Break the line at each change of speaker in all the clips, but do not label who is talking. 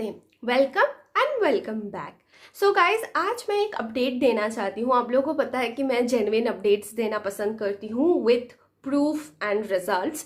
नमस्ते, welcome and welcome back. So guys, आज मैं एक अपडेट देना चाहती हूँ। आप लोगों को पता है कि मैं जेन्युइन अपडेट्स देना पसंद करती हूँ विथ प्रूफ एंड रिजल्ट्स।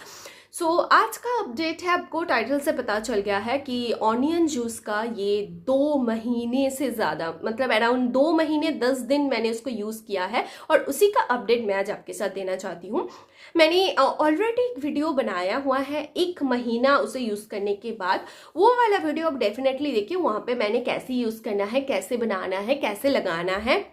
सो आज का अपडेट है, आपको टाइटल से पता चल गया है कि ऑनियन जूस का ये 2 महीने से ज़्यादा, मतलब अराउंड 2 महीने 10 दिन मैंने उसको यूज़ किया है और उसी का अपडेट मैं आज आपके साथ देना चाहती हूँ। मैंने ऑलरेडी एक वीडियो बनाया हुआ है 1 महीना उसे यूज़ करने के बाद। वो वाला वीडियो आप डेफिनेटली देखिए, वहाँ पे मैंने कैसे यूज़ करना है, कैसे बनाना है, कैसे लगाना है,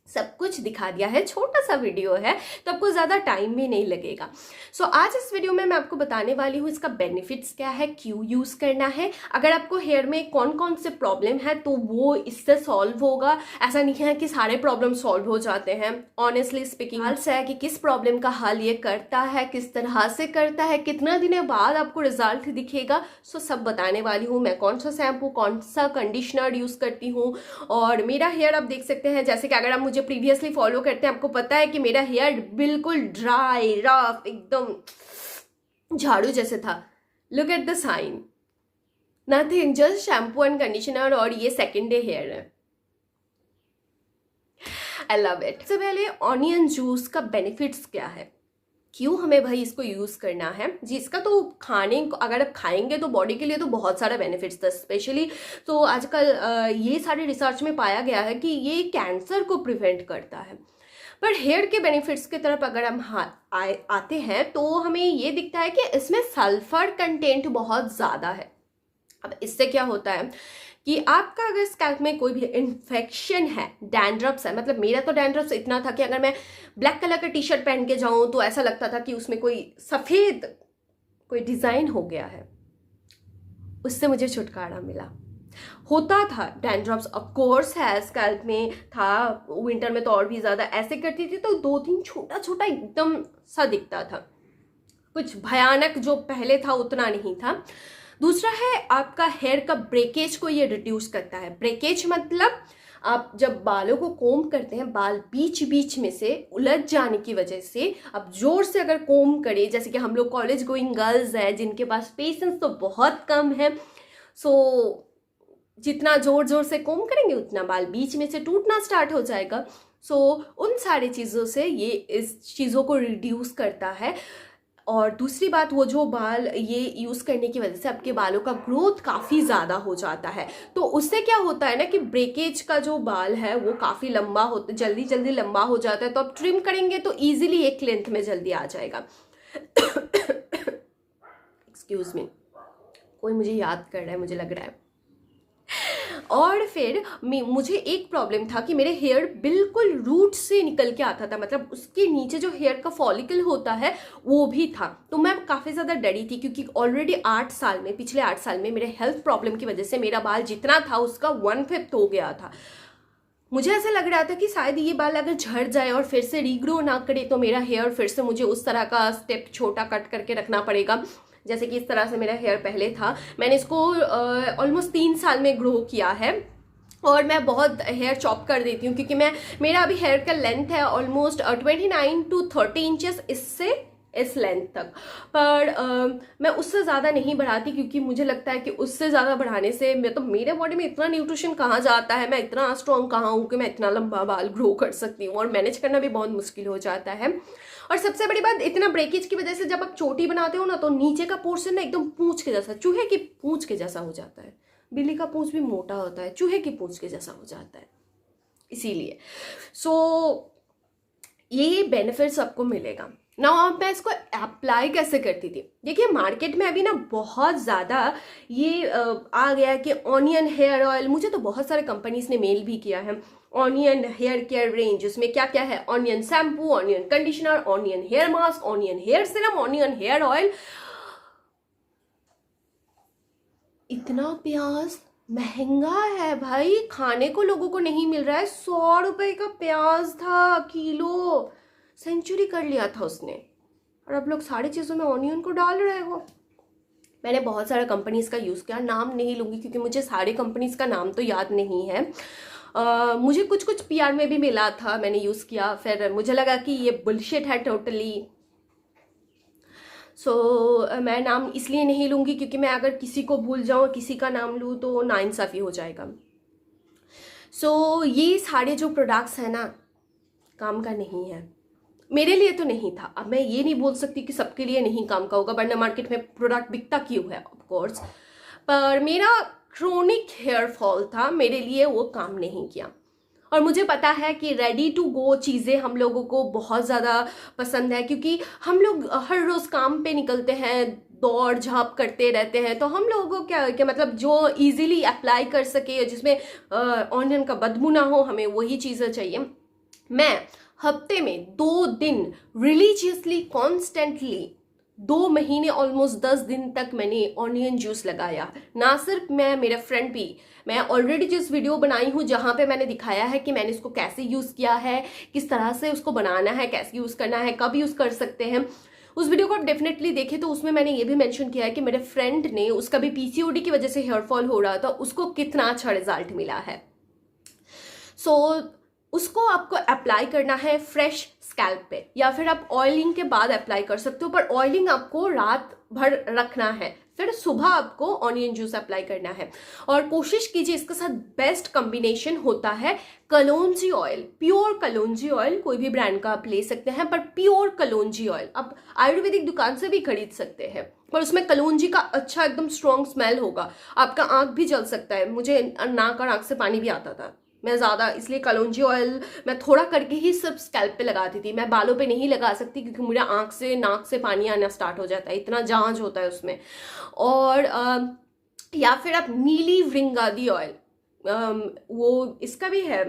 सब कुछ दिखा दिया है। छोटा सा वीडियो है तो आपको ज़्यादा टाइम भी नहीं लगेगा। सो आज इस वीडियो में मैं आपको बताने वाली हूँ इसका बेनिफिट्स क्या है, क्यों यूज़ करना है, अगर आपको हेयर में कौन कौन से प्रॉब्लम है तो वो इससे सॉल्व होगा। ऐसा नहीं है कि सारे प्रॉब्लम सॉल्व हो जाते हैं। ऑनेस्टली स्पीकिंग है कि किस प्रॉब्लम का हल ये करता है, किस तरह से करता है, कितना दिनों बाद आपको रिजल्ट दिखेगा, सो सब बताने वाली हूँ। मैं कौन सा शैम्पू, कौन सा कंडीशनर यूज़ करती हूँ और मेरा हेयर आप देख सकते हैं, जैसे कि अगर आप मुझे प्रीवियसली फॉलो करते हैं आपको पता है कि मेरा हेयर बिल्कुल ड्राई रफ एकदम झाड़ू जैसे था। Look at the sign, nothing, just shampoo and conditioner और ये सेकेंड डे हेयर है। I love it. सबसे पहले ऑनियन जूस का बेनिफिट्स क्या है, क्यों हमें भाई इसको यूज़ करना है जी। इसका तो खाने को अगर आप खाएंगे तो बॉडी के लिए तो बहुत सारा बेनिफिट्स था। स्पेशली तो आजकल ये सारे रिसर्च में पाया गया है कि ये कैंसर को प्रिवेंट करता है। पर हेयर के बेनिफिट्स की तरफ अगर हम आते हैं तो हमें ये दिखता है कि इसमें सल्फर कंटेंट बहुत ज़्यादा है। अब इससे क्या होता है कि आपका अगर स्कैल्प में कोई भी इन्फेक्शन है, डैंड्रफ्स है, मतलब मेरा तो डैंड्रफ्स इतना था कि अगर मैं ब्लैक कलर का टी शर्ट पहन के जाऊं तो ऐसा लगता था कि उसमें कोई सफ़ेद कोई डिज़ाइन हो गया है। उससे मुझे छुटकारा मिला। होता था डैंड्रफ्स ऑफ कोर्स है, स्कैल्प में था, विंटर में तो और भी ज़्यादा ऐसे करती थी तो 2-3 छोटा छोटा एकदम सा दिखता था। कुछ भयानक जो पहले था उतना नहीं था। दूसरा है आपका हेयर का ब्रेकेज को ये रिड्यूस करता है। ब्रेकेज मतलब आप जब बालों को कोम करते हैं, बाल बीच बीच में से उलझ जाने की वजह से आप जोर से अगर कोम करें, जैसे कि हम लोग कॉलेज गोइंग गर्ल्स हैं जिनके पास पेशेंस तो बहुत कम है, सो जितना जोर जोर से कोम करेंगे उतना बाल बीच में से टूटना स्टार्ट हो जाएगा। सो उन सारी चीज़ों से ये इस चीज़ों को रिड्यूस करता है। और दूसरी बात, वो जो बाल ये यूज़ करने की वजह से आपके बालों का ग्रोथ काफ़ी ज़्यादा हो जाता है। तो उससे क्या होता है ना कि ब्रेकेज का जो बाल है वो काफ़ी लंबा होता, जल्दी जल्दी लंबा हो जाता है। तो आप ट्रिम करेंगे तो ईजिली एक लेंथ में जल्दी आ जाएगा। एक्सक्यूज मी, कोई मुझे याद कर रहा है मुझे लग रहा है। और फिर मुझे एक प्रॉब्लम था कि मेरे हेयर बिल्कुल रूट से निकल के आता था, मतलब उसके नीचे जो हेयर का फॉलिकल होता है वो भी था। तो मैं काफ़ी ज़्यादा डरी थी क्योंकि ऑलरेडी 8 साल में, पिछले 8 साल में मेरे हेल्थ प्रॉब्लम की वजह से मेरा बाल जितना था उसका 1/5 हो गया था। मुझे ऐसा लग रहा था कि शायद ये बाल अगर झड़ जाए और फिर से रीग्रो ना करे तो मेरा हेयर फिर से मुझे उस तरह का स्टेप छोटा कट करके रखना पड़ेगा जैसे कि इस तरह से मेरा हेयर पहले था। मैंने इसको ऑलमोस्ट 3 साल में ग्रो किया है और मैं बहुत हेयर चॉप कर देती हूँ क्योंकि मेरा अभी हेयर का लेंथ है ऑलमोस्ट 29 to 30 इंचेस इससे इस लेंथ तक। पर मैं उससे ज़्यादा नहीं बढ़ाती क्योंकि मुझे लगता है कि उससे ज़्यादा बढ़ाने से मेरे बॉडी में इतना न्यूट्रिशन कहाँ जाता है, मैं इतना स्ट्रॉन्ग कहाँ हूँ कि मैं इतना लंबा बाल ग्रो कर सकती हूँ, और मैनेज करना भी बहुत मुश्किल हो जाता है। और सबसे बड़ी बात, इतना ब्रेकेज की वजह से जब आप चोटी बनाते हो ना तो नीचे का पोर्शन ना एकदम पूंछ के जैसा, चूहे की पूंछ के जैसा हो जाता है। बिल्ली का पूंछ भी मोटा होता है, चूहे की पूंछ के जैसा हो जाता है, इसीलिए ये बेनिफिट्स आपको मिलेगा ना। अब मैं इसको अप्लाई कैसे करती थी, देखिए मार्केट में अभी ना बहुत ज़्यादा ये आ गया है कि ऑनियन हेयर ऑयल। मुझे तो बहुत सारे कंपनीज ने मेल भी किया है, ऑनियन हेयर केयर रेंज, उसमें क्या क्या है, onion shampoo, onion conditioner, onion hair mask, onion hair serum, onion hair oil. इतना प्याज महंगा है भाई, खाने को लोगों को नहीं मिल रहा है। 100 रुपए का प्याज था किलो, सेंचुरी कर लिया था उसने, और अब लोग सारी चीज़ों में ऑनियन को डाल रहे हो। मैंने बहुत सारा कंपनीज का यूज़ किया, नाम नहीं लूँगी क्योंकि मुझे सारे कंपनीज का नाम तो याद नहीं है। मुझे कुछ कुछ पीआर में भी मिला था, मैंने यूज़ किया, फिर मुझे लगा कि ये बुलशिट है टोटली। मैं नाम इसलिए नहीं लूँगी क्योंकि मैं अगर किसी को भूल जाऊँ, किसी का नाम लूँ तो नाइंसाफ़ी हो जाएगा। ये सारे जो प्रोडक्ट्स हैं ना, काम का नहीं है। मेरे लिए तो नहीं था। अब मैं ये नहीं बोल सकती कि सबके लिए नहीं काम का होगा, वरना मार्केट में प्रोडक्ट बिकता क्यों है, ऑफ कोर्स। पर मेरा क्रोनिक हेयर फॉल था, मेरे लिए वो काम नहीं किया। और मुझे पता है कि रेडी टू गो चीज़ें हम लोगों को बहुत ज़्यादा पसंद है, क्योंकि हम लोग हर रोज़ काम पे निकलते हैं, दौड़ झाँप करते रहते हैं, तो हम लोगों को क्या मतलब जो इजीली अप्लाई कर सके, जिसमें ऑनियन का बदबू ना हो, हमें वही चीज़ें चाहिए। मैं हफ्ते में 2 दिन रिलीजियसली कॉन्स्टेंटली 2 महीने ऑलमोस्ट 10 दिन तक मैंने ऑनियन जूस लगाया। ना सिर्फ मैं, मेरा फ्रेंड भी। मैं ऑलरेडी जिस वीडियो बनाई हूँ जहाँ पे मैंने दिखाया है कि मैंने इसको कैसे यूज़ किया है, किस तरह से उसको बनाना है, कैसे यूज़ करना है, कब यूज़ कर सकते हैं, उस वीडियो को आप डेफिनेटली देखें। तो उसमें मैंने ये भी मेंशन किया है कि मेरे फ्रेंड ने, उसका भी पीसीओडी की वजह से हेयर फॉल हो रहा था, उसको कितना अच्छा रिजल्ट मिला है। उसको आपको अप्लाई करना है फ्रेश स्कैल्प पे, या फिर आप ऑयलिंग के बाद अप्लाई कर सकते हो, पर ऑयलिंग आपको रात भर रखना है, फिर सुबह आपको ऑनियन जूस अप्लाई करना है। और कोशिश कीजिए, इसके साथ बेस्ट कॉम्बिनेशन होता है कलौंजी ऑयल, प्योर कलौंजी ऑयल। कोई भी ब्रांड का आप ले सकते हैं, पर प्योर कलौंजी ऑयल आप आयुर्वेदिक दुकान से भी खरीद सकते हैं, पर उसमें कलौंजी का अच्छा एकदम स्ट्रॉन्ग स्मेल होगा। आपका आंख भी जल सकता है, मुझे नाक और आंख से पानी भी आता था। मैं ज़्यादा इसलिए कलौंजी ऑयल मैं थोड़ा करके ही सिर्फ स्कैल्प पे लगाती थी, मैं बालों पे नहीं लगा सकती क्योंकि मेरा आंख से नाक से पानी आना स्टार्ट हो जाता है, इतना जांच होता है उसमें। और या फिर आप नीली व्रिंगादी ऑयल, वो इसका भी है,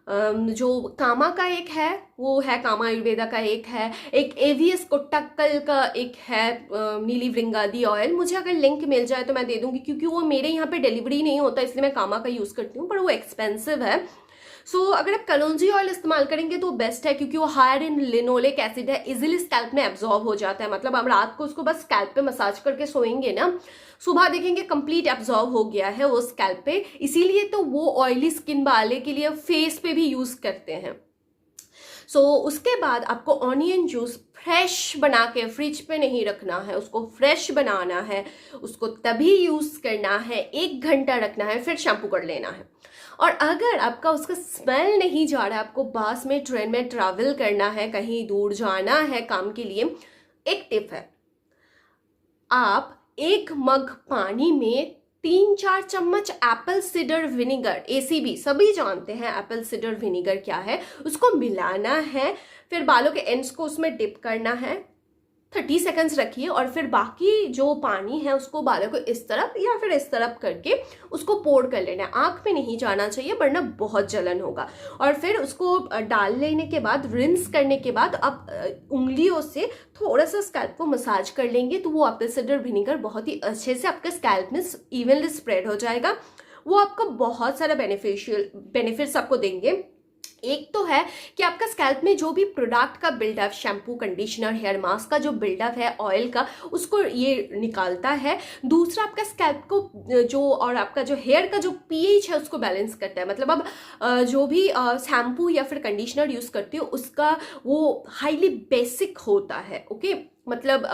जो कामा का एक है, वो है कामा आयुर्वेदा का एक है, एक एवीएस कोट्टाक्कल का एक है नीली व्रिंगादी ऑयल। मुझे अगर लिंक मिल जाए तो मैं दे दूंगी, क्योंकि वो मेरे यहाँ पे डिलीवरी नहीं होता, इसलिए मैं कामा का यूज़ करती हूँ, पर वो एक्सपेंसिव है। अगर आप कलौंजी ऑयल इस्तेमाल करेंगे तो बेस्ट है, क्योंकि वो हायर इन लिनोलिक एसिड है, इजिली स्कैल्प में एब्जॉर्ब हो जाता है। मतलब हम रात को उसको बस स्कैल्प पे मसाज करके सोएंगे ना, सुबह देखेंगे कंप्लीट एब्जॉर्ब हो गया है वो स्कैल्प पे। इसीलिए तो वो ऑयली स्किन वाले के लिए फेस पे भी यूज करते हैं। उसके बाद आपको ऑनियन जूस फ्रेश बना के, फ्रिज पे नहीं रखना है, उसको फ्रेश बनाना है, उसको तभी यूज करना है, 1 घंटा रखना है, फिर शैम्पू कर लेना है। और अगर आपका उसका स्मेल नहीं जा रहा है, आपको बस में, ट्रेन में ट्रैवल करना है, कहीं दूर जाना है काम के लिए, एक टिप है, आप 1 मग पानी में 3-4 चम्मच एप्पल सिडर विनेगर, एसीबी सभी जानते हैं एप्पल सिडर विनेगर क्या है, उसको मिलाना है, फिर बालों के एंड्स को उसमें डिप करना है, 30 सेकंड्स रखिए, और फिर बाकी जो पानी है उसको बालों को इस तरफ या फिर इस तरफ करके उसको पोर कर लेना है। आँख में नहीं जाना चाहिए वरना बहुत जलन होगा। और फिर उसको डाल लेने के बाद, रिंस करने के बाद आप उंगलियों से थोड़ा सा स्कैल्प को मसाज कर लेंगे, तो वो एप्पल सिडर विनेगर बहुत ही अच्छे से आपके स्कैल्प में इवनली स्प्रेड हो जाएगा। वो आपको बहुत सारा बेनिफिट्स आपको देंगे। एक तो है कि आपका स्कैल्प में जो भी प्रोडक्ट का buildup, shampoo, conditioner, hair mask का जो बिल्डअप है ऑयल का, उसको ये निकालता है। दूसरा, आपका स्कैल्प को जो, और आपका जो हेयर का जो पीएच है उसको बैलेंस करता है। मतलब अब जो भी शैम्पू या फिर कंडीशनर यूज़ करते हो उसका वो हाईली बेसिक होता है, ओके। मतलब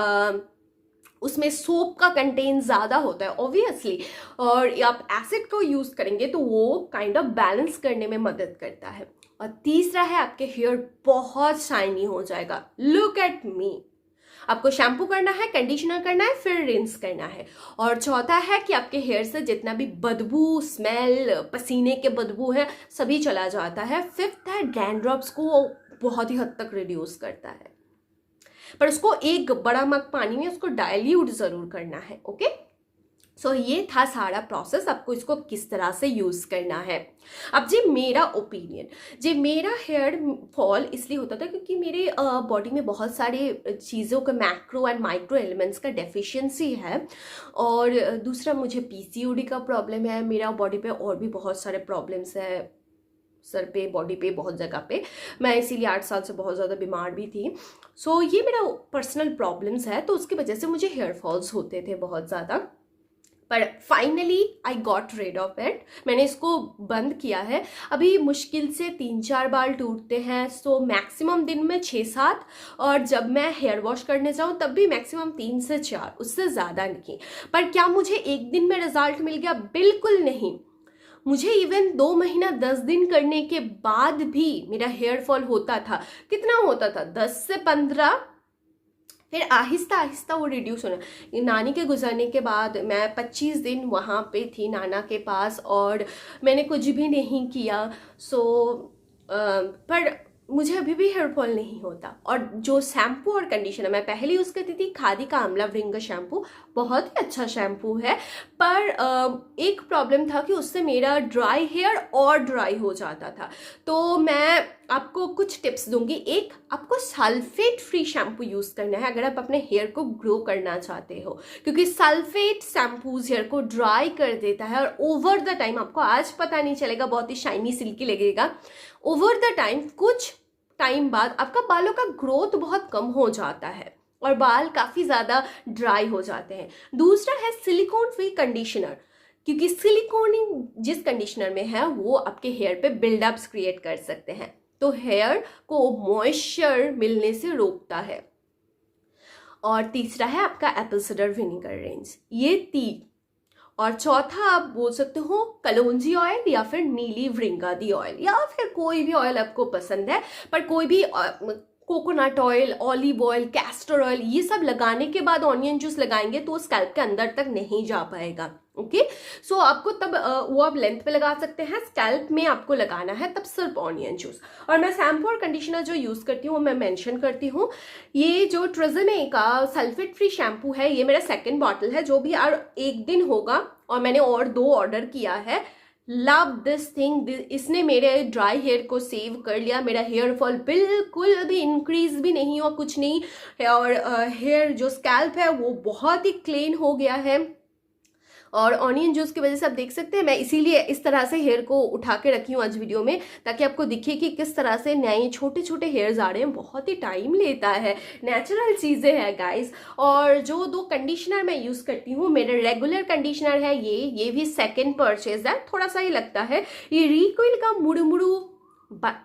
उसमें सोप का कंटेंट ज़्यादा होता है ऑब्वियसली, और आप एसिड को यूज़ करेंगे तो वो काइंड ऑफ बैलेंस करने में मदद करता है। और तीसरा है, आपके हेयर बहुत शाइनी हो जाएगा। Look at me. आपको शैम्पू करना है, कंडीशनर करना है, फिर रिंस करना है। और चौथा है कि आपके हेयर से जितना भी बदबू, स्मेल, पसीने के बदबू है, सभी चला जाता है। फिफ्थ है, डैंड्रफ्स को बहुत ही हद तक रिड्यूस करता है, पर उसको 1 बड़ा मग पानी में उसको डाइल्यूट जरूर करना है, ओके। ये था सारा प्रोसेस, आपको इसको किस तरह से यूज़ करना है। अब जी मेरा ओपिनियन, जी मेरा हेयर फॉल इसलिए होता था क्योंकि मेरे बॉडी में बहुत सारे चीज़ों का, मैक्रो एंड माइक्रो एलिमेंट्स का डेफिशिएंसी है। और दूसरा, मुझे पीसीओडी का प्रॉब्लम है, मेरा बॉडी पे और भी बहुत सारे प्रॉब्लम्स है, सर पे, बॉडी पे, बहुत जगह पे। मैं इसीलिए 8 साल से बहुत ज़्यादा बीमार भी थी। ये मेरा पर्सनल प्रॉब्लम्स है, तो उसकी वजह से मुझे हेयर फॉल्स होते थे बहुत ज़्यादा। पर finally I got rid of it. मैंने इसको बंद किया है। अभी मुश्किल से 3-4 बार टूटते हैं, सो मैक्सिमम दिन में 6-7, और जब मैं हेयर वॉश करने जाऊँ तब भी मैक्सिमम 3 से 4, उससे ज़्यादा नहीं। पर क्या मुझे एक दिन में रिजल्ट मिल गया? बिल्कुल नहीं। मुझे इवन 2 महीना 10 दिन करने के बाद भी मेरा हेयर फॉल होता था। कितना होता था? 10 से 15, फिर आहिस्ता आहिस्ता वो रिड्यूस होना। नानी के गुजरने के बाद मैं 25 दिन वहाँ पे थी नाना के पास, और मैंने कुछ भी नहीं किया। पर मुझे अभी भी हेयर फॉल नहीं होता। और जो शैम्पू और कंडीशनर मैं पहले यूज़ करती थी, खादी का आंवला व्रिंग शैम्पू, बहुत ही अच्छा शैम्पू है, पर एक प्रॉब्लम था कि उससे मेरा ड्राई हेयर और ड्राई हो जाता था। तो मैं आपको कुछ टिप्स दूंगी। एक, आपको सल्फेट फ्री शैम्पू यूज़ करना है अगर आप अपने हेयर को ग्रो करना चाहते हो, क्योंकि सल्फेट शैम्पूज हेयर को ड्राई कर देता है, और ओवर द टाइम, आपको आज पता नहीं चलेगा, बहुत ही शाइनी सिल्की लगेगा, ओवर द टाइम कुछ टाइम बाद आपका बालों का ग्रोथ बहुत कम हो जाता है और बाल काफ़ी ज़्यादा ड्राई हो जाते हैं। दूसरा है सिलिकॉन फ्री कंडीशनर, क्योंकि सिलिकॉन जिस कंडीशनर में है वो आपके हेयर पे बिल्डअप्स क्रिएट कर सकते हैं, तो हेयर को मॉइस्चर मिलने से रोकता है। और तीसरा है आपका एप्पल साइडर विनेगर रेंज, ये 3। और चौथा आप बोल सकते हो कलौंजी ऑयल या फिर नीली व्रिंगादी ऑयल, या फिर कोई भी ऑयल आपको पसंद है, पर कोई भी coconut oil, olive oil, castor oil, ये सब लगाने के बाद ऑनियन जूस लगाएंगे तो स्कैल्प के अंदर तक नहीं जा पाएगा। ओके, सो आपको तब वो आप लेंथ पे लगा सकते हैं, स्कैल्प में आपको लगाना है तब सिर्फ ऑनियन जूस। और मैं शैम्पू और कंडीशनर जो यूज़ करती हूँ मैं मेंशन करती हूँ। ये जो ट्रेजेमे का सल्फेट फ्री शैम्पू है, ये मेरा 2nd बॉटल है, जो भी और 1 दिन होगा, और मैंने और 2 ऑर्डर किया है। लव दिस थिंग, इसने मेरे ड्राई हेयर को सेव कर लिया। मेरा हेयर फॉल बिल्कुल भी इंक्रीज भी नहीं हुआ, कुछ नहीं, और हेयर जो स्कैल्प है वो बहुत ही क्लीन हो गया है। और ऑनियन जूस की वजह से आप देख सकते हैं, मैं इसीलिए इस तरह से हेयर को उठा के रखी हूँ आज वीडियो में, ताकि आपको दिखे कि किस तरह से नए छोटे छोटे हेयर्स आ रहे हैं। बहुत ही टाइम लेता है, नेचुरल चीज़ें हैं गाइस। और जो 2 कंडीशनर मैं यूज़ करती हूँ, मेरा रेगुलर कंडीशनर है ये भी 2nd परचेज है, थोड़ा सा ही लगता है। ये रिक्विल का मुड़मुड़ू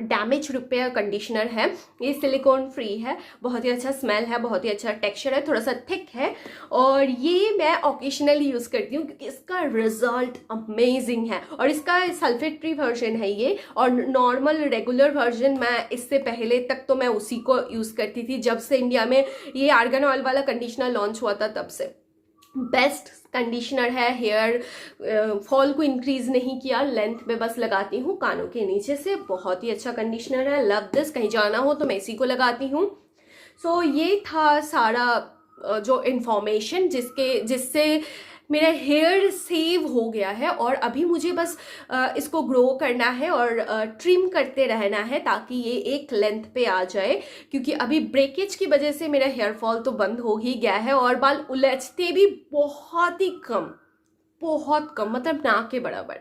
डैमेज रिपेयर कंडीशनर है, ये सिलिकॉन फ्री है, बहुत ही अच्छा स्मेल है, बहुत ही अच्छा टेक्सचर है, थोड़ा सा थिक है, और ये मैं ओकेशनली यूज़ करती हूँ क्योंकि इसका रिजल्ट अमेजिंग है। और इसका सल्फेट फ्री वर्जन है ये, और नॉर्मल रेगुलर वर्जन मैं इससे पहले तक तो मैं उसी को यूज़ करती थी, जब से इंडिया में ये आर्गन ऑयल वाला कंडीशनर लॉन्च हुआ था तब से। बेस्ट कंडीशनर है, हेयर फॉल को इंक्रीज नहीं किया, लेंथ में बस लगाती हूँ कानों के नीचे से, बहुत ही अच्छा कंडीशनर है। लव दिस, कहीं जाना हो तो मैं इसी को लगाती हूँ। सो ये था सारा जो इन्फॉर्मेशन जिससे मेरा हेयर सेव हो गया है, और अभी मुझे बस इसको ग्रो करना है और ट्रिम करते रहना है ताकि ये एक लेंथ पे आ जाए, क्योंकि अभी ब्रेकेज की वजह से मेरा हेयर फॉल तो बंद हो ही गया है, और बाल उलझते भी बहुत ही कम, बहुत कम, मतलब ना के बराबर।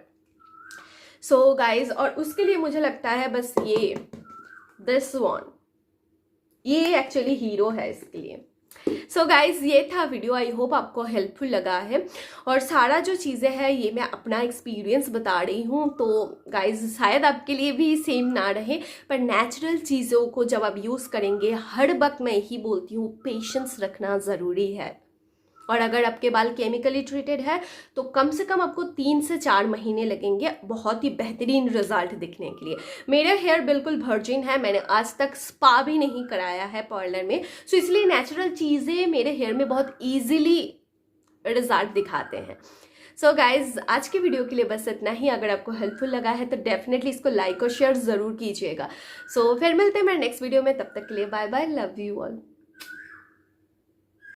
सो गाइज, और उसके लिए मुझे लगता है बस ये दिस वन, ये एक्चुअली हीरो है इसके लिए। सो गाइज, ये था वीडियो, आई होप आपको हेल्पफुल लगा है। और सारा जो चीज़ें हैं ये मैं अपना एक्सपीरियंस बता रही हूँ, तो गाइज शायद आपके लिए भी सेम ना रहे, पर नेचुरल चीज़ों को जब आप यूज़ करेंगे, हर वक्त मैं यही बोलती हूँ, पेशेंस रखना ज़रूरी है। और अगर आपके बाल केमिकली ट्रीटेड है तो कम से कम आपको 3 से 4 महीने लगेंगे बहुत ही बेहतरीन रिजल्ट दिखने के लिए। मेरा हेयर बिल्कुल वर्जिन है, मैंने आज तक स्पा भी नहीं कराया है पार्लर में, सो इसलिए नेचुरल चीज़ें मेरे हेयर में बहुत ईजिली रिजल्ट दिखाते हैं। सो गाइज, आज के वीडियो के लिए बस इतना ही। अगर आपको हेल्पफुल लगा है तो डेफिनेटली इसको लाइक और शेयर ज़रूर कीजिएगा। सो फिर मिलते हैं मेरे नेक्स्ट वीडियो में, तब तक के लिए bye bye, love you all.